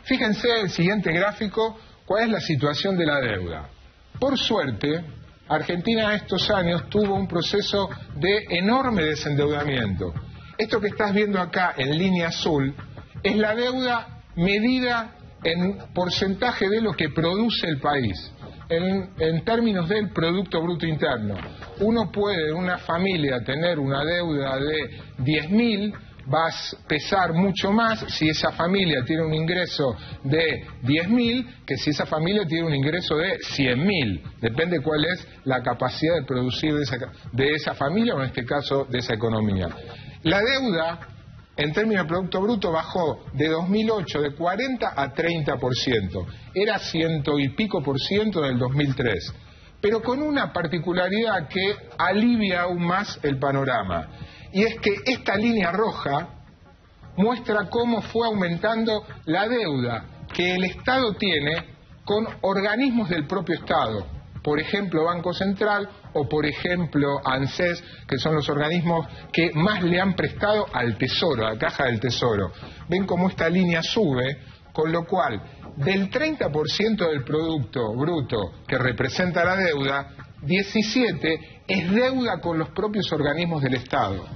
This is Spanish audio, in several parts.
Fíjense el siguiente gráfico, cuál es la situación de la deuda. Por suerte, Argentina estos años tuvo un proceso de enorme desendeudamiento. Esto que estás viendo acá en línea azul es la deuda medida en porcentaje de lo que produce el país, en términos del Producto Bruto Interno. Uno puede, una familia, tener una deuda de 10.000, va a pesar mucho más si esa familia tiene un ingreso de 10.000 que si esa familia tiene un ingreso de 100.000. Depende cuál es la capacidad de producir de esa familia o en este caso de esa economía. La deuda en términos de Producto Bruto bajó de 2008 de 40 a 30%. Era 100 y pico por ciento en el 2003. Pero con una particularidad que alivia aún más el panorama. Y es que esta línea roja muestra cómo fue aumentando la deuda que el Estado tiene con organismos del propio Estado. Por ejemplo, Banco Central o por ejemplo ANSES, que son los organismos que más le han prestado al Tesoro, a la Caja del Tesoro. Ven cómo esta línea sube, con lo cual del 30% del Producto Bruto que representa la deuda, 17% es deuda con los propios organismos del Estado.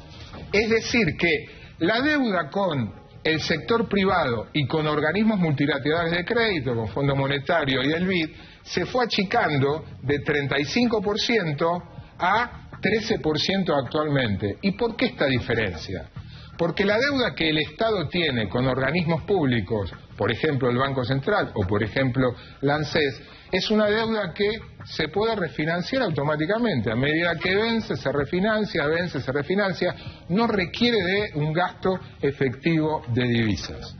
Es decir que la deuda con el sector privado y con organismos multilaterales de crédito, con Fondo Monetario y el BID, se fue achicando de 35% a 13% actualmente. ¿Y por qué esta diferencia? Porque la deuda que el Estado tiene con organismos públicos, por ejemplo el Banco Central o por ejemplo la ANSES, es una deuda que se puede refinanciar automáticamente. A medida que vence, se refinancia, vence, se refinancia. No requiere de un gasto efectivo de divisas.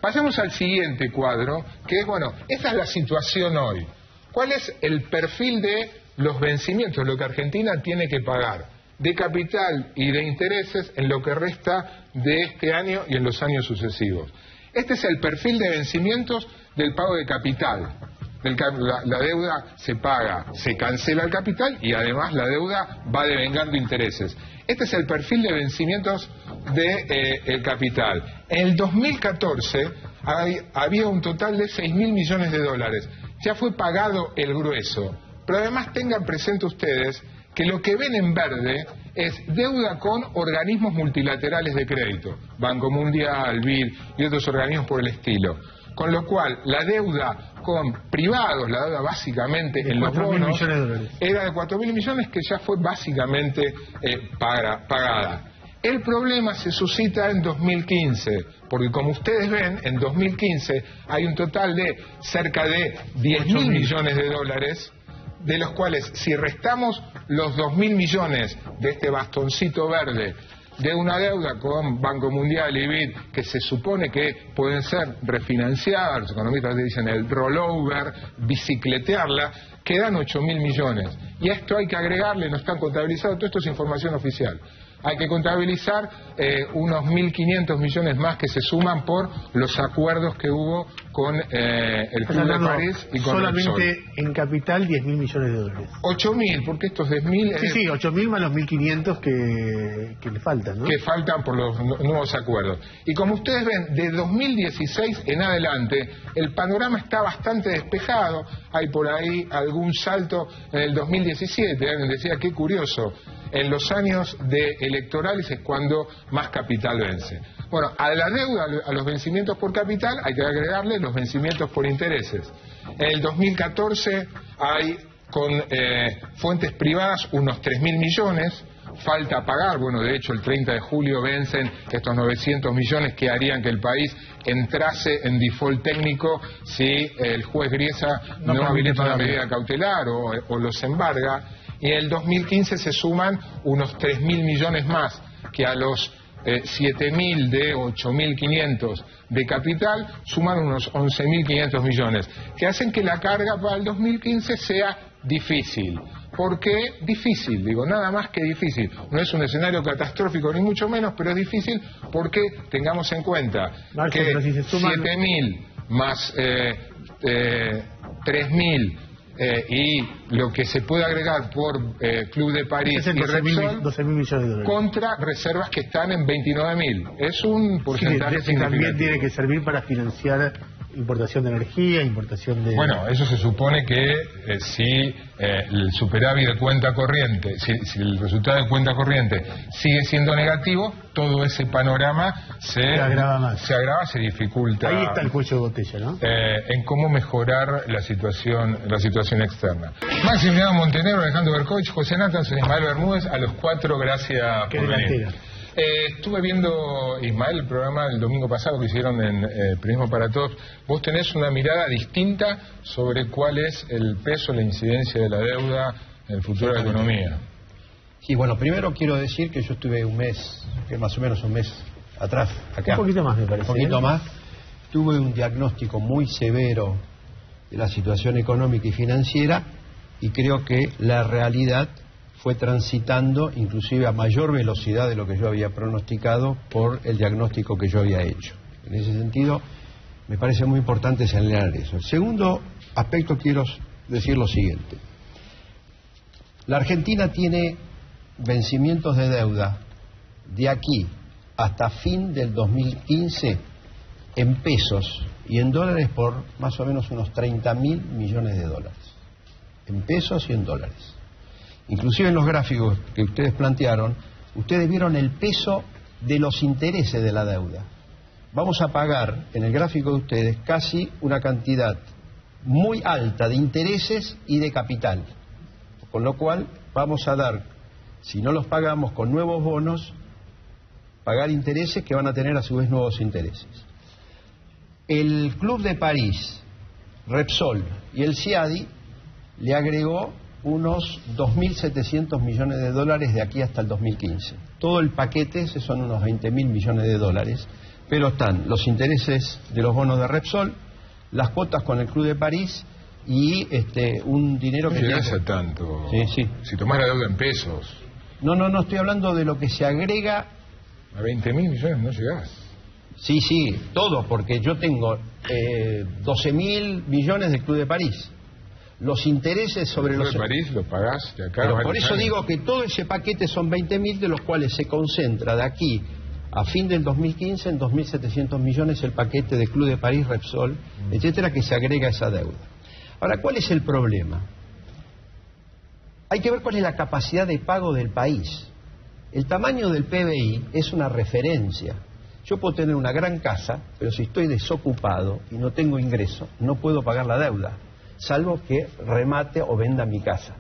Pasemos al siguiente cuadro, que es, bueno, esta es la situación hoy. ¿Cuál es el perfil de los vencimientos, lo que Argentina tiene que pagar de capital y de intereses en lo que resta de este año y en los años sucesivos? Este es el perfil de vencimientos del pago de capital. La deuda se paga, se cancela el capital y además la deuda va devengando intereses. Este es el perfil de vencimientos del capital. En el 2014 había un total de 6.000 millones de dólares. Ya fue pagado el grueso. Pero además tengan presente ustedes que lo que ven en verde es deuda con organismos multilaterales de crédito, Banco Mundial, BID y otros organismos por el estilo. Con lo cual, la deuda con privados, la deuda básicamente en los bonos, era de 4.000 millones que ya fue básicamente pagada. El problema se suscita en 2015, porque como ustedes ven, en 2015 hay un total de cerca de 10.000 millones de dólares, de los cuales si restamos los 2.000 millones de este bastoncito verde de una deuda con Banco Mundial y BID que se supone que pueden ser refinanciadas, los economistas dicen el rollover, bicicletearla, quedan 8.000 millones. Y a esto hay que agregarle, no están contabilizados, todo esto es información oficial. Hay que contabilizar unos 1.500 millones más que se suman por los acuerdos que hubo con el Club de París y con solamente Repsol. En capital 10.000 millones de dólares. 8.000, porque estos 10.000... Sí, 8.000 más los 1.500 que le faltan, ¿no? Que faltan por los nuevos acuerdos. Y como ustedes ven, de 2016 en adelante, el panorama está bastante despejado. Hay por ahí algún salto en el 2017. Alguien decía, qué curioso, en los años electorales es cuando más capital vence. Bueno, a la deuda, a los vencimientos por capital, hay que agregarle los vencimientos por intereses. En el 2014 hay con fuentes privadas unos 3.000 millones, falta pagar, bueno, de hecho el 30 de julio vencen estos 900 millones que harían que el país entrase en default técnico si el juez Griesa no habilita una medida cautelar o los embarga. Y en el 2015 se suman unos 3.000 millones más, que a los 7.000 de 8.500 de capital suman unos 11.500 millones, que hacen que la carga para el 2015 sea difícil. ¿Por qué difícil? Digo, nada más que difícil. No es un escenario catastrófico ni mucho menos, pero es difícil porque tengamos en cuenta que 7.000 más 3.000 y lo que se puede agregar por Club de París y Repsol 12.000 millones de dólares contra reservas que están en 29.000. Es un porcentaje significativo. También tiene que servir para financiar importación de energía, importación de... Bueno, eso se supone que si el superávit de cuenta corriente, si el resultado de cuenta corriente sigue siendo negativo, todo ese panorama se agrava, se dificulta. Ahí está el cuello de botella, ¿no? En cómo mejorar la situación externa. Maximiliano Montenegro, Alejandro Berkovich, José Natanson, Ismael Bermúdez, a los cuatro gracias por venir. Estuve viendo, Ismael, el programa del domingo pasado que hicieron en Periodismo para Todos. Vos tenés una mirada distinta sobre cuál es el peso, la incidencia de la deuda en el futuro de la economía. Sí, bueno, primero quiero decir que yo estuve más o menos un mes atrás, acá. Un poquito más, me parece. Un poquito más. Tuve un diagnóstico muy severo de la situación económica y financiera y creo que la realidad fue transitando inclusive a mayor velocidad de lo que yo había pronosticado por el diagnóstico que yo había hecho. En ese sentido, me parece muy importante señalar eso. El segundo aspecto, quiero decir lo siguiente. La Argentina tiene vencimientos de deuda de aquí hasta fin del 2015 en pesos y en dólares por más o menos unos 30.000 millones de dólares. En pesos y en dólares. Inclusive en los gráficos que ustedes plantearon, ustedes vieron el peso de los intereses de la deuda. Vamos a pagar en el gráfico de ustedes casi una cantidad muy alta de intereses y de capital. Con lo cual vamos a dar, si no los pagamos con nuevos bonos, pagar intereses que van a tener a su vez nuevos intereses. El Club de París, Repsol y el CIADI le agregó unos 2.700 millones de dólares de aquí hasta el 2015. Todo el paquete, ese son unos 20.000 millones de dólares, pero están los intereses de los bonos de Repsol, las cuotas con el Club de París y un dinero que... No llegás a tanto. Sí. Si tomás la deuda en pesos. No, estoy hablando de lo que se agrega... A 20.000 millones no llegás. Sí, todo, porque yo tengo 12.000 millones del Club de París. Los intereses sobre los... El Club de París lo pagás de acá. Pero por eso digo que todo ese paquete son 20.000, de los cuales se concentra de aquí a fin del 2015 en 2.700 millones el paquete de Club de París, Repsol, etcétera, que se agrega a esa deuda. Ahora, ¿cuál es el problema? Hay que ver cuál es la capacidad de pago del país. El tamaño del PBI es una referencia. Yo puedo tener una gran casa, pero si estoy desocupado y no tengo ingreso, no puedo pagar la deuda, salvo que remate o venda mi casa.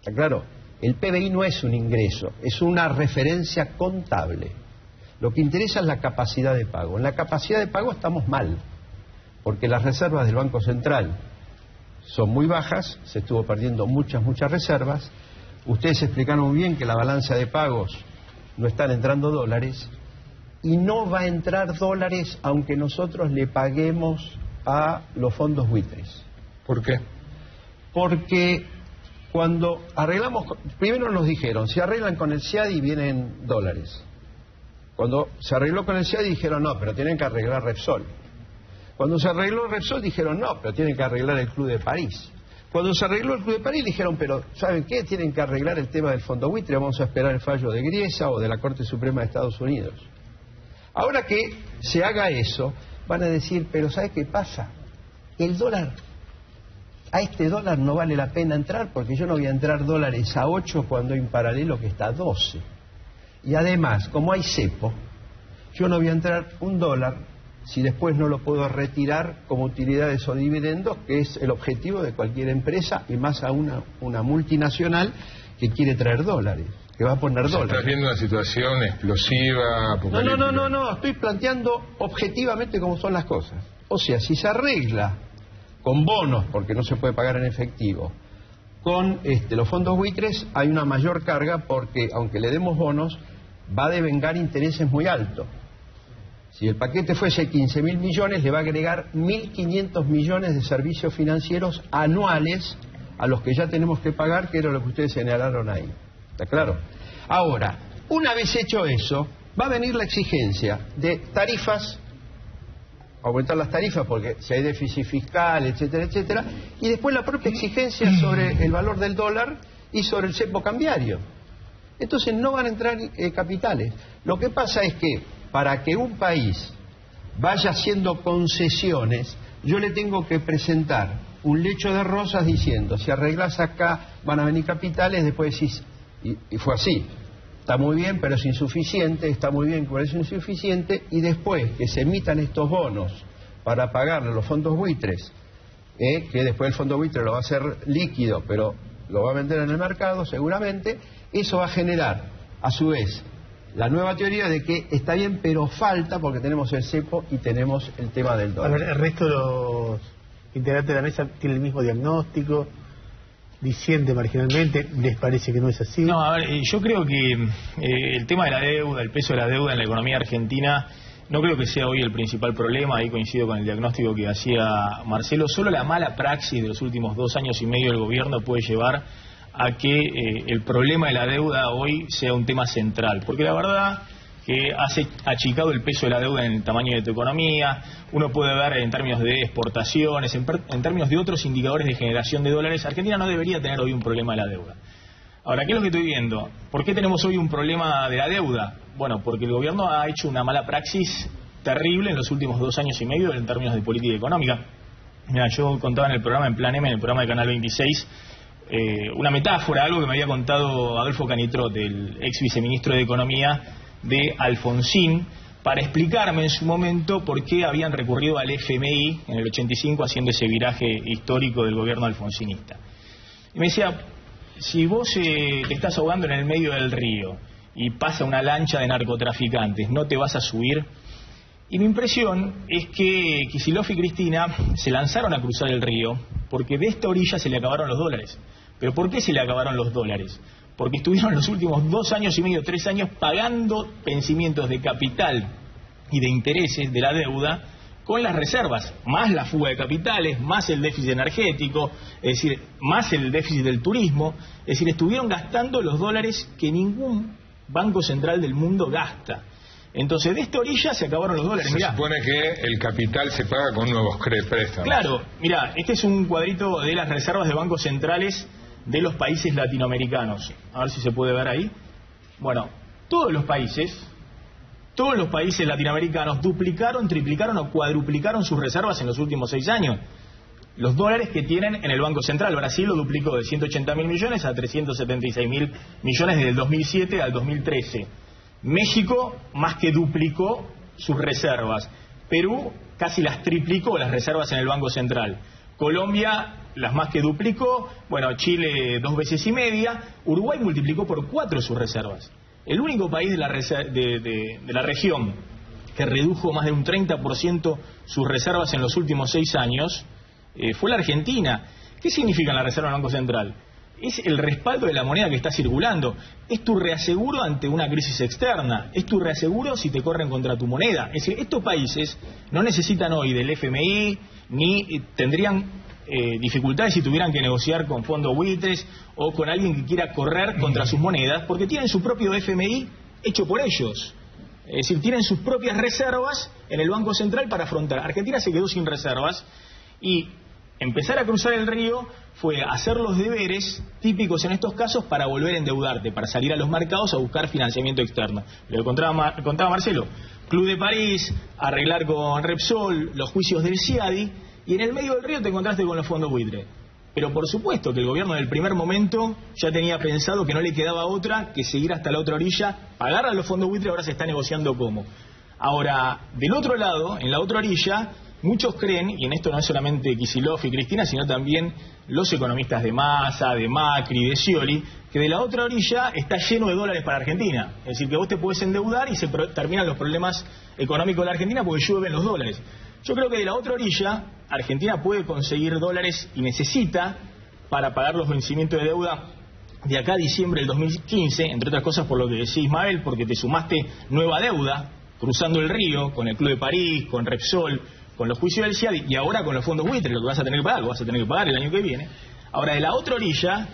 ¿Está claro? El PBI no es un ingreso, es una referencia contable. Lo que interesa es la capacidad de pago. En la capacidad de pago estamos mal, porque las reservas del Banco Central son muy bajas, se estuvo perdiendo muchas reservas. Ustedes explicaron muy bien que la balanza de pagos no están entrando dólares, y no va a entrar dólares aunque nosotros le paguemos a los fondos buitres. ¿Por qué? Porque cuando arreglamos, primero nos dijeron, si arreglan con el CIADI vienen dólares. Cuando se arregló con el CIADI dijeron no, pero tienen que arreglar Repsol. Cuando se arregló Repsol dijeron no, pero tienen que arreglar el Club de París. Cuando se arregló el Club de París dijeron, pero ¿saben qué? Tienen que arreglar el tema del fondo buitre, vamos a esperar el fallo de Griesa o de la Corte Suprema de Estados Unidos. Ahora que se haga eso, van a decir, pero ¿sabe qué pasa? El dólar, a este dólar no vale la pena entrar, porque yo no voy a entrar dólares a 8 cuando hay un paralelo que está a 12. Y además, como hay cepo, yo no voy a entrar un dólar si después no lo puedo retirar como utilidades o dividendos, que es el objetivo de cualquier empresa, y más a una multinacional que quiere traer dólares, que va a poner dólares. ¿Estás viendo una situación explosiva, apocalíptica? No, estoy planteando objetivamente cómo son las cosas. O sea, si se arregla con bonos, porque no se puede pagar en efectivo, con los fondos buitres, hay una mayor carga porque, aunque le demos bonos, va a devengar intereses muy altos. Si el paquete fuese 15.000 millones, le va a agregar 1.500 millones de servicios financieros anuales a los que ya tenemos que pagar, que era lo que ustedes señalaron ahí. ¿Está claro? Ahora, una vez hecho eso, va a venir la exigencia de tarifas, aumentar las tarifas porque si hay déficit fiscal, etcétera, etcétera, y después la propia exigencia sobre el valor del dólar y sobre el cepo cambiario. Entonces no van a entrar capitales. Lo que pasa es que para que un país vaya haciendo concesiones, yo le tengo que presentar un lecho de rosas diciendo, si arreglás acá van a venir capitales, después decís, y fue así, está muy bien pero es insuficiente, está muy bien pero es insuficiente, y después que se emitan estos bonos para pagarle a los fondos buitres, que después el fondo buitre lo va a hacer líquido, pero lo va a vender en el mercado seguramente, eso va a generar a su vez la nueva teoría de que está bien pero falta, porque tenemos el cepo y tenemos el tema del dólar. A ver, el resto de los integrantes de la mesa tienen el mismo diagnóstico, disiente marginalmente, ¿les parece que no es así? No, a ver, yo creo que el tema de la deuda, el peso de la deuda en la economía argentina, no creo que sea hoy el principal problema. Ahí coincido con el diagnóstico que hacía Marcelo. Solo la mala praxis de los últimos 2 años y medio del gobierno puede llevar a que el problema de la deuda hoy sea un tema central, porque la verdad que has achicado el peso de la deuda en el tamaño de tu economía. Uno puede ver en términos de exportaciones, en términos de otros indicadores de generación de dólares, Argentina no debería tener hoy un problema de la deuda. Ahora, ¿qué es lo que estoy viendo? ¿Por qué tenemos hoy un problema de la deuda? Bueno, porque el gobierno ha hecho una mala praxis terrible en los últimos 2 años y medio en términos de política económica. Mira, yo contaba en el programa, en Plan M, en el programa de Canal 26, una metáfora, algo que me había contado Adolfo Canitrot, el ex viceministro de Economía de Alfonsín, para explicarme en su momento por qué habían recurrido al FMI en el 85 haciendo ese viraje histórico del gobierno alfonsinista. Y me decía, si vos te estás ahogando en el medio del río y pasa una lancha de narcotraficantes, ¿no te vas a subir? Y mi impresión es que Kicillof y Cristina se lanzaron a cruzar el río porque de esta orilla se le acabaron los dólares. ¿Pero por qué se le acabaron los dólares? Porque estuvieron los últimos 2 años y medio, 3 años pagando vencimientos de capital y de intereses de la deuda con las reservas, más la fuga de capitales, más el déficit energético, es decir, más el déficit del turismo. Es decir, estuvieron gastando los dólares que ningún banco central del mundo gasta. Entonces, de esta orilla se acabaron los dólares. Se supone que el capital se paga con nuevos préstamos. Claro, mira, este es un cuadrito de las reservas de bancos centrales de los países latinoamericanos. A ver si se puede ver ahí. Bueno, todos los países latinoamericanos duplicaron, triplicaron o cuadruplicaron sus reservas en los últimos 6 años. Los dólares que tienen en el Banco Central. Brasil lo duplicó de 180.000 millones a 376.000 millones desde el 2007 al 2013. México más que duplicó sus reservas. Perú casi las triplicó las reservas en el Banco Central. Colombia las más que duplicó. Bueno, Chile 2 veces y media. Uruguay multiplicó por 4 sus reservas. El único país de la región que redujo más de un 30% sus reservas en los últimos 6 años fue la Argentina. ¿Qué significa la reserva del Banco Central? Es el respaldo de la moneda que está circulando. Es tu reaseguro ante una crisis externa. Es tu reaseguro si te corren contra tu moneda. Es decir, estos países no necesitan hoy del FMI, ni tendrían dificultades si tuvieran que negociar con fondos buitres o con alguien que quiera correr contra sus monedas, porque tienen su propio FMI hecho por ellos. Es decir, tienen sus propias reservas en el Banco Central para afrontar. Argentina se quedó sin reservas y empezar a cruzar el río fue hacer los deberes típicos en estos casos para volver a endeudarte, para salir a los mercados a buscar financiamiento externo. Lo que contaba Marcelo, Club de París, arreglar con Repsol, los juicios del CIADI, y en el medio del río te encontraste con los fondos buitre. Pero por supuesto que el gobierno en el primer momento ya tenía pensado que no le quedaba otra que seguir hasta la otra orilla, pagar a los fondos buitre. Ahora se está negociando cómo. Ahora, del otro lado, en la otra orilla, muchos creen, y en esto no es solamente Kicillof y Cristina, sino también los economistas de Massa, de Macri, de Scioli, que de la otra orilla está lleno de dólares para Argentina. Es decir, que vos te podés endeudar y se terminan los problemas económicos de la Argentina porque llueven los dólares. Yo creo que de la otra orilla, Argentina puede conseguir dólares y necesita para pagar los vencimientos de deuda de acá a diciembre del 2015, entre otras cosas por lo que decía Ismael, porque te sumaste nueva deuda, cruzando el río, con el Club de París, con Repsol, con los juicios del CIADI y ahora con los fondos buitres, lo que vas a tener que pagar, lo vas a tener que pagar el año que viene. Ahora, de la otra orilla,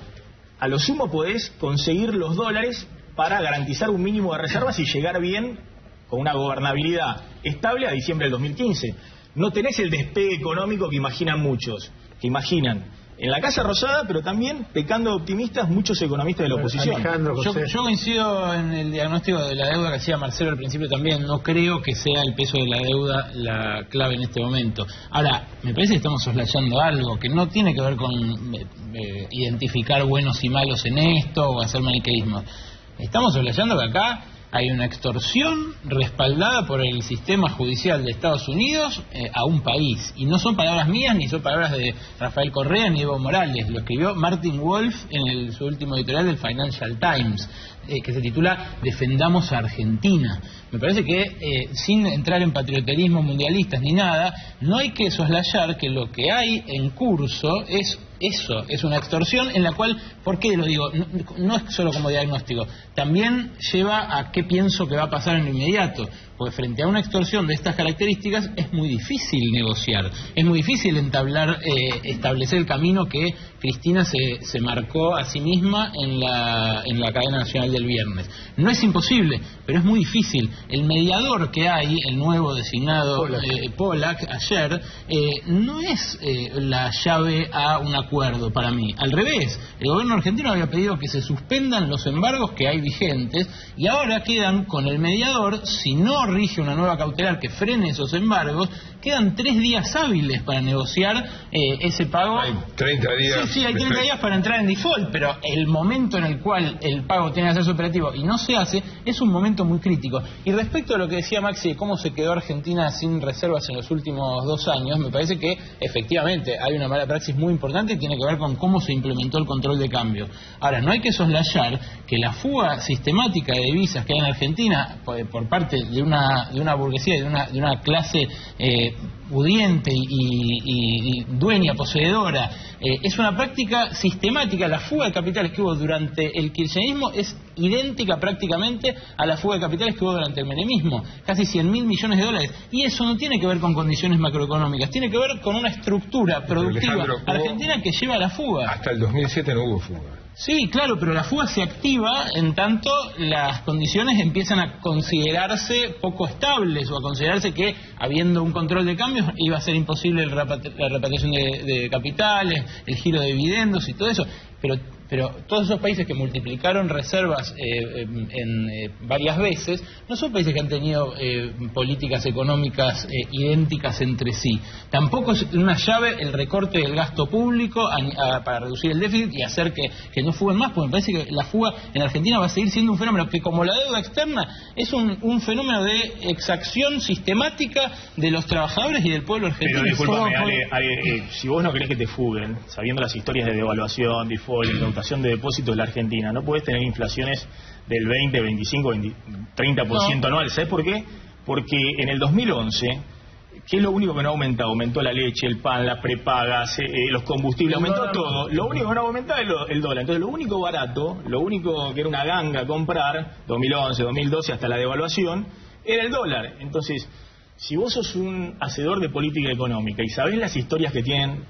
a lo sumo podés conseguir los dólares para garantizar un mínimo de reservas y llegar bien con una gobernabilidad estable a diciembre del 2015. No tenés el despegue económico que imaginan muchos, que imaginan en la Casa Rosada, pero también pecando de optimistas muchos economistas de la oposición. Yo coincido en el diagnóstico de la deuda que hacía Marcelo al principio también. No creo que sea el peso de la deuda la clave en este momento. Ahora, me parece que estamos soslayando algo que no tiene que ver con identificar buenos y malos en esto o hacer maniqueísmo. Estamos soslayando que acá hay una extorsión respaldada por el sistema judicial de Estados Unidos a un país. Y no son palabras mías, ni son palabras de Rafael Correa ni Evo Morales. Lo escribió Martin Wolf en su último editorial del Financial Times, que se titula Defendamos a Argentina. Me parece que, sin entrar en patrioterismo mundialistas ni nada, no hay que soslayar que lo que hay en curso es eso, es una extorsión en la cual, ¿por qué lo digo? No es solo como diagnóstico, también lleva a qué pienso que va a pasar en lo inmediato, porque frente a una extorsión de estas características es muy difícil negociar, es muy difícil establecer el camino que Cristina se marcó a sí misma en la cadena nacional del viernes. No es imposible, pero es muy difícil. El mediador que hay, el nuevo designado Pollack ayer, no es la llave a un acuerdo para mí. Al revés, el gobierno argentino había pedido que se suspendan los embargos que hay vigentes y ahora quedan con el mediador, si no rige una nueva cautelar que frene esos embargos, quedan 3 días hábiles para negociar ese pago. Hay 30 días. Sí, hay 30 días para entrar en default, pero el momento en el cual el pago tiene que hacerse operativo y no se hace, es un momento muy crítico. Y respecto a lo que decía Maxi de cómo se quedó Argentina sin reservas en los últimos 2 años, me parece que efectivamente hay una mala praxis muy importante y tiene que ver con cómo se implementó el control de cambio. Ahora, no hay que soslayar que la fuga sistemática de divisas que hay en Argentina por parte de una burguesía, de una clase pudiente y dueña, poseedora, es una práctica sistemática. La fuga de capitales que hubo durante el kirchnerismo es idéntica prácticamente a la fuga de capitales que hubo durante el menemismo, casi 100.000 millones de dólares, y eso no tiene que ver con condiciones macroeconómicas, tiene que ver con una estructura productiva argentina que lleva a la fuga. Hasta el 2007 no hubo fuga. Sí, claro, pero la fuga se activa en tanto las condiciones empiezan a considerarse poco estables o a considerarse que, habiendo un control de cambios, iba a ser imposible la repatriación de capitales, el giro de dividendos y todo eso. Pero todos esos países que multiplicaron reservas varias veces, no son países que han tenido políticas económicas idénticas entre sí. Tampoco es una llave el recorte del gasto público para reducir el déficit y hacer que no fuguen más, porque me parece que la fuga en Argentina va a seguir siendo un fenómeno que, como la deuda externa, es un fenómeno de exacción sistemática de los trabajadores y del pueblo argentino. Pero discúlpame, Ale, si vos no querés que te fuguen, sabiendo las historias de devaluación, default, incautación de depósitos de la Argentina, no podés tener inflaciones del 20, 25, 30% anual. ¿Sabés por qué? Porque en el 2011, ¿qué es lo único que no aumentó? Aumentó la leche, el pan, las prepagas, los combustibles, aumentó todo. Lo único que no aumentaba es el dólar. Entonces, lo único barato, lo único que era una ganga comprar, 2011, 2012, hasta la devaluación, era el dólar. Entonces, si vos sos un hacedor de política económica y sabés las historias que tienen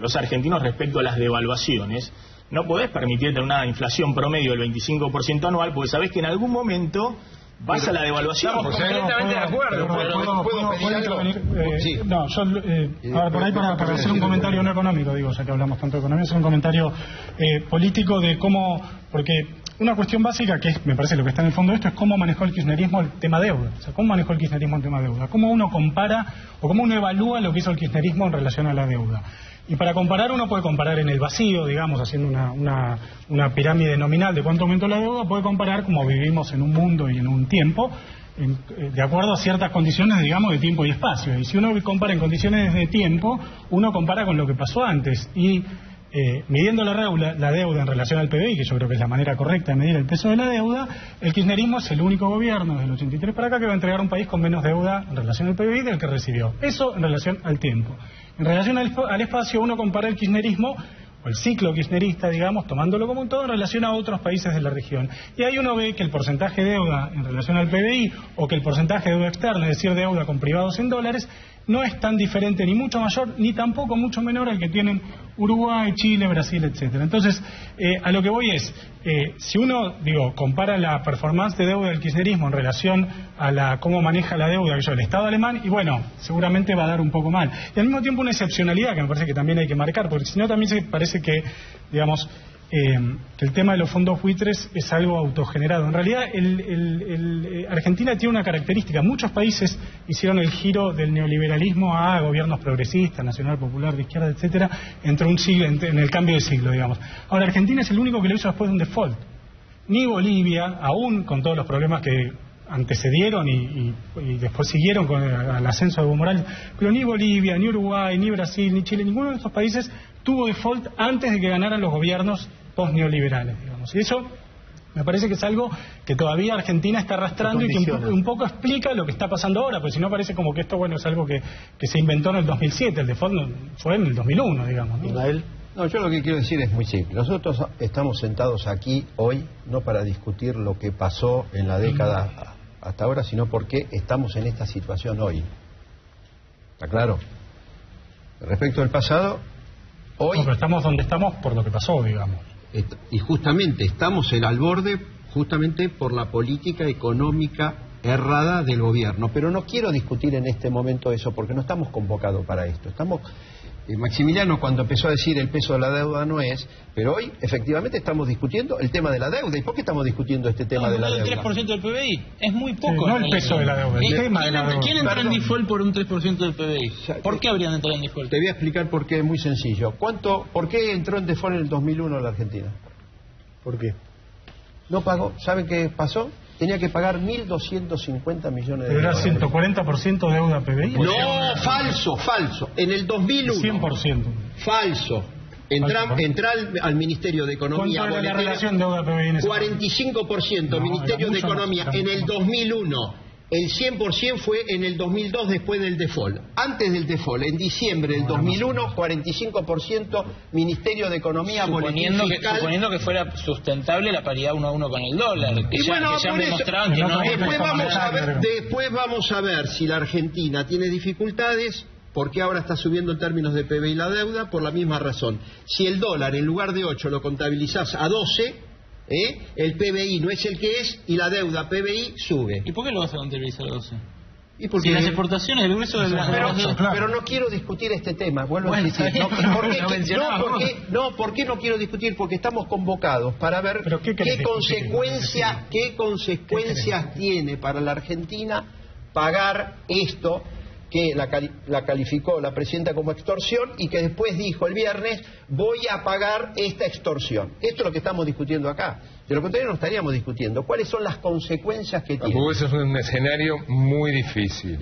los argentinos respecto a las devaluaciones, no podés permitirte una inflación promedio del 25% anual, porque sabés que en algún momento vas a la devaluación. Estamos completamente de acuerdo. Por ahí para hacer un comentario no económico, digo, ya que hablamos tanto de economía, hacer un comentario político de cómo, porque una cuestión básica que me parece lo que está en el fondo de esto es cómo manejó el kirchnerismo el tema deuda. O sea, cómo manejó el kirchnerismo el tema deuda, cómo uno compara o cómo uno evalúa lo que hizo el kirchnerismo en relación a la deuda. Y para comparar, uno puede comparar en el vacío, digamos, haciendo una pirámide nominal de cuánto aumentó la deuda, puede comparar como vivimos en un mundo y en un tiempo, de acuerdo a ciertas condiciones, digamos, de tiempo y espacio. Y si uno compara en condiciones de tiempo, uno compara con lo que pasó antes. Y midiendo la deuda en relación al PBI, que yo creo que es la manera correcta de medir el peso de la deuda, el kirchnerismo es el único gobierno desde el 83 para acá que va a entregar un país con menos deuda en relación al PBI del que recibió. Eso en relación al tiempo. En relación al espacio, uno compara el kirchnerismo o el ciclo kirchnerista, digamos, tomándolo como un todo en relación a otros países de la región. Y ahí uno ve que el porcentaje de deuda en relación al PBI o que el porcentaje de deuda externa, es decir, deuda con privados en dólares, no es tan diferente, ni mucho mayor, ni tampoco mucho menor al que tienen Uruguay, Chile, Brasil, etcétera. Entonces, a lo que voy es, si uno, compara la performance de deuda del kirchnerismo en relación a cómo maneja la deuda el Estado alemán, y bueno, seguramente va a dar un poco mal. Y al mismo tiempo una excepcionalidad que me parece que también hay que marcar, porque si no también se parece que, que el tema de los fondos buitres es algo autogenerado. En realidad, Argentina tiene una característica. Muchos países hicieron el giro del neoliberalismo a gobiernos progresistas, nacional, popular, de izquierda, etcétera, entre un siglo, en el cambio de siglo, Ahora, Argentina es el único que lo hizo después de un default. Ni Bolivia, aún con todos los problemas que antecedieron y después siguieron con el ascenso de Evo Morales, pero ni Bolivia, ni Uruguay, ni Brasil, ni Chile, ninguno de estos países tuvo default antes de que ganaran los gobiernos post-neoliberales, Y eso me parece que es algo que todavía Argentina está arrastrando y que un poco explica lo que está pasando ahora, porque si no parece como que esto, es algo que se inventó en el 2007, el default fue en el 2001, No, yo lo que quiero decir es muy simple. Nosotros estamos sentados aquí hoy no para discutir lo que pasó en la década hasta ahora, sino porque estamos en esta situación hoy. ¿Está claro? Respecto al pasado, hoy... No, pero estamos donde estamos por lo que pasó, Y justamente estamos al borde, justamente por la política económica errada del gobierno. Pero no quiero discutir en este momento eso, porque no estamos convocados para esto. Maximiliano, cuando empezó a decir el peso de la deuda no es, pero hoy efectivamente estamos discutiendo el tema de la deuda. ¿Y por qué estamos discutiendo este tema de la deuda? El 3% del PBI es muy poco. No el peso de la deuda, el tema de la deuda. ¿Quién entra en default por un 3% del PBI? ¿Por qué habrían entrado en default? Te voy a explicar por qué, es muy sencillo. ¿Por qué entró en default en el 2001 la Argentina? ¿Por qué? No pagó. ¿Saben qué pasó? Tenía que pagar 1.250 millones de dólares. ¿Era 140% deuda PBI? No, falso. En el 2001. 100%. Falso. Entra al Ministerio de Economía. ¿Cuánto era la relación deuda PBI en ese 45%, Ministerio de Economía en el 2001. El 100% fue en el 2002 después del default. Antes del default, en diciembre del 2001, 45% Ministerio de Economía, suponiendo que fuera sustentable la paridad 1 a 1 con el dólar. Ya demostraron que no. Después vamos a ver si la Argentina tiene dificultades. ¿Por qué ahora está subiendo en términos de PBI la deuda? Por la misma razón. Si el dólar en lugar de 8 lo contabilizás a 12... el PBI no es el que es y la deuda PBI sube. ¿Y por qué lo vas a contabilizar a 12? ¿Y porque si las exportaciones, el grueso de pero no quiero discutir este tema, vuelvo a insistir. ¿Por qué no quiero discutir? Porque estamos convocados para ver qué consecuencias tiene para la Argentina pagar esto que la calificó la presidenta como extorsión y que después dijo el viernes voy a pagar esta extorsión. Esto es lo que estamos discutiendo acá. De lo contrario no estaríamos discutiendo cuáles son las consecuencias que tiene. Eso es un escenario muy difícil.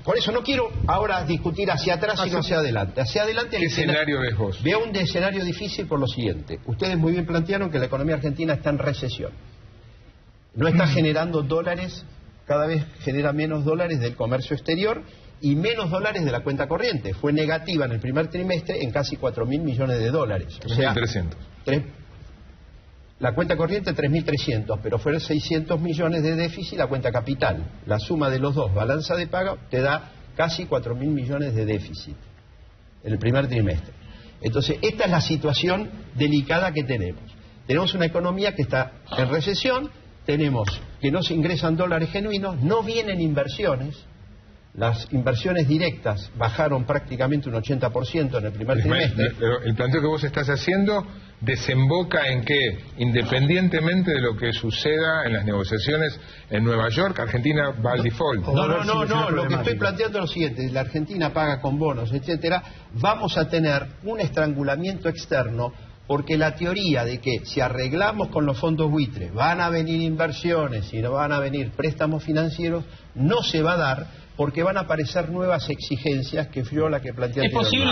Por eso no quiero ahora discutir hacia atrás sino hacia adelante. Hacia adelante. ¿Qué escenario ves vos? Veo un escenario difícil por lo siguiente. Ustedes muy bien plantearon que la economía argentina está en recesión. No está generando dólares. Cada vez genera menos dólares del comercio exterior y menos dólares de la cuenta corriente. Fue negativa en el primer trimestre en casi 4.000 millones de dólares. O sea, 3.300. La cuenta corriente 3.300, pero fueron 600 millones de déficit la cuenta capital. La suma de los dos, balanza de pago, te da casi 4.000 millones de déficit en el primer trimestre. Entonces, esta es la situación delicada que tenemos. Tenemos una economía que está en recesión. Tenemos que no se ingresan dólares genuinos, no vienen inversiones, las inversiones directas bajaron prácticamente un 80% en el primer trimestre. Pero el planteo que vos estás haciendo desemboca en que, independientemente de lo que suceda en las negociaciones en Nueva York, Argentina va al default. No, lo que estoy planteando es lo siguiente: la Argentina paga con bonos, etcétera, vamos a tener un estrangulamiento externo. Porque la teoría de que si arreglamos con los fondos buitres van a venir inversiones y no van a venir préstamos financieros, no se va a dar porque van a aparecer nuevas exigencias que fue la que plantea es posible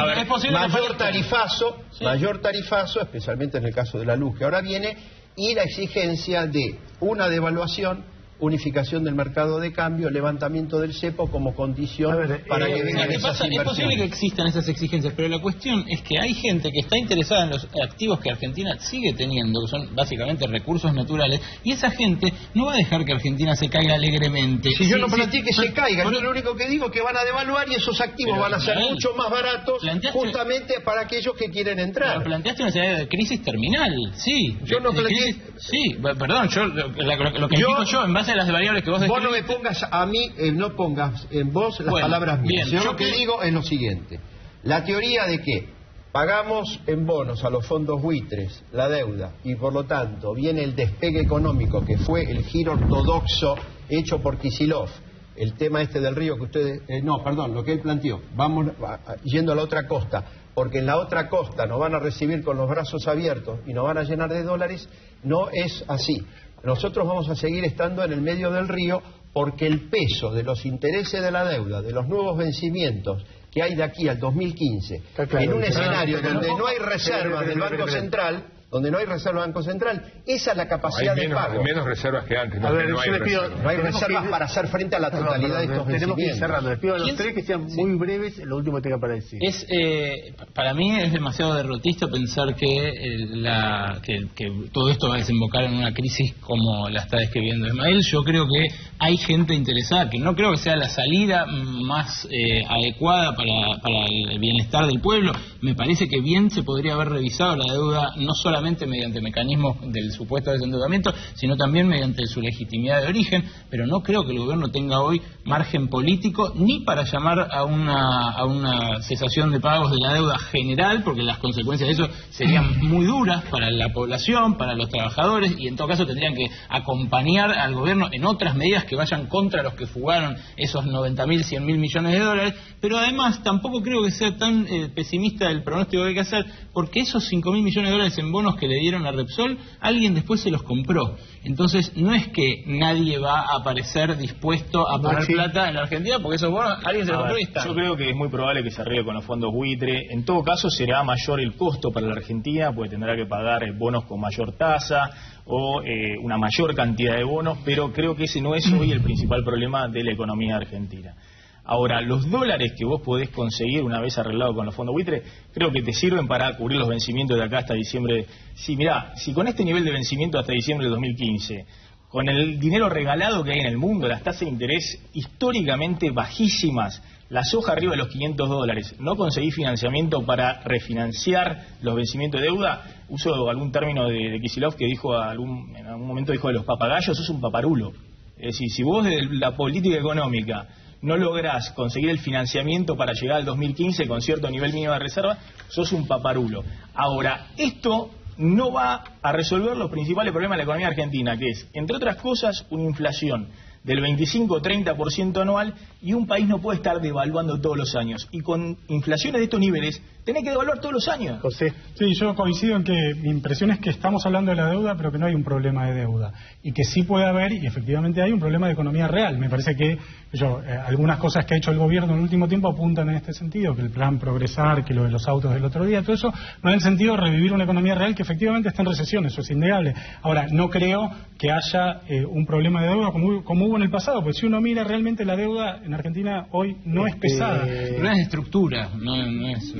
mayor tarifazo, especialmente en el caso de la luz que ahora viene, y la exigencia de una devaluación unificación del mercado de cambio, levantamiento del cepo como condición para que vengan esas inversiones. Es posible que existan esas exigencias, pero la cuestión es que hay gente que está interesada en los activos que Argentina sigue teniendo, que son básicamente recursos naturales, y esa gente no va a dejar que Argentina se caiga alegremente. Si yo no planteé que se caiga, yo lo único que digo es que van a devaluar y esos activos van a ser mucho más baratos justamente para aquellos que quieren entrar. Pero planteaste una escenario de crisis terminal, sí. Yo no planteé... Sí, perdón, lo que digo yo en base a las variables que vos describiste... Vos no me pongas a mí, no pongas en vos las palabras mías. Yo lo que digo es lo siguiente. La teoría de que pagamos en bonos a los fondos buitres la deuda y por lo tanto viene el despegue económico que fue el giro ortodoxo hecho por Kicillof, el tema este del río que ustedes... lo que él planteó, vamos yendo a la otra costa, porque en la otra costa nos van a recibir con los brazos abiertos y nos van a llenar de dólares, no es así. Nosotros vamos a seguir estando en el medio del río porque el peso de los intereses de la deuda, de los nuevos vencimientos que hay de aquí al 2015, en un escenario donde no hay reservas del Banco Central, esa es la capacidad de pago. Hay menos reservas que antes. No hay reservas para hacer frente a la totalidad de estos vencimientos. Tenemos que ir cerrando. Les pido a los tres que sean muy breves en lo último que tengan para decir. Para mí es demasiado derrotista pensar que todo esto va a desembocar en una crisis como la está describiendo Ismael. Yo creo que hay gente interesada, que no creo que sea la salida más adecuada para el bienestar del pueblo. Me parece que bien se podría haber revisado la deuda, no solamente mediante mecanismos del supuesto desendeudamiento, sino también mediante su legitimidad de origen, pero no creo que el gobierno tenga hoy margen político ni para llamar a una cesación de pagos de la deuda general, porque las consecuencias de eso serían muy duras para la población, para los trabajadores, y en todo caso tendrían que acompañar al gobierno en otras medidas que vayan contra los que fugaron esos 90.000, 100.000 millones de dólares, pero además tampoco creo que sea tan pesimista el pronóstico que hay que hacer, porque esos 5.000 millones de dólares en bonos que le dieron a Repsol, alguien después se los compró. Entonces no es que nadie va a aparecer dispuesto a poner plata en la Argentina, porque esos bonos alguien se los compró y está. Yo creo que es muy probable que se arregle con los fondos buitre. En todo caso será mayor el costo para la Argentina, porque tendrá que pagar bonos con mayor tasa o una mayor cantidad de bonos, pero creo que ese no es hoy el principal problema de la economía argentina. Ahora, los dólares que vos podés conseguir una vez arreglado con los fondos buitre, creo que te sirven para cubrir los vencimientos de acá hasta diciembre. Sí, mirá, si con este nivel de vencimiento hasta diciembre de 2015, con el dinero regalado que hay en el mundo, las tasas de interés históricamente bajísimas, la soja arriba de los $500, no conseguís financiamiento para refinanciar los vencimientos de deuda. Uso algún término de Kicillof que dijo en algún momento dijo de los papagayos, sos un paparulo. Es decir, si vos de la política económica no lográs conseguir el financiamiento para llegar al 2015 con cierto nivel mínimo de reserva, sos un paparulo. Ahora, esto no va a resolver los principales problemas de la economía argentina, que es, entre otras cosas, una inflación del 25-30% anual, y un país no puede estar devaluando todos los años. Y con inflaciones de estos niveles, tenés que devaluar todos los años. José. Sí, yo coincido en que mi impresión es que estamos hablando de la deuda, pero que no hay un problema de deuda. Y que sí puede haber, y efectivamente hay, un problema de economía real. Me parece que algunas cosas que ha hecho el gobierno en el último tiempo apuntan en este sentido, que el plan Progresar, que lo de los autos del otro día, todo eso, no en el sentido de revivir una economía real que efectivamente está en recesión, eso es innegable. Ahora, no creo que haya un problema de deuda como hubo en el pasado, porque si uno mira realmente la deuda en Argentina hoy no es pesada. No es de estructura, no es...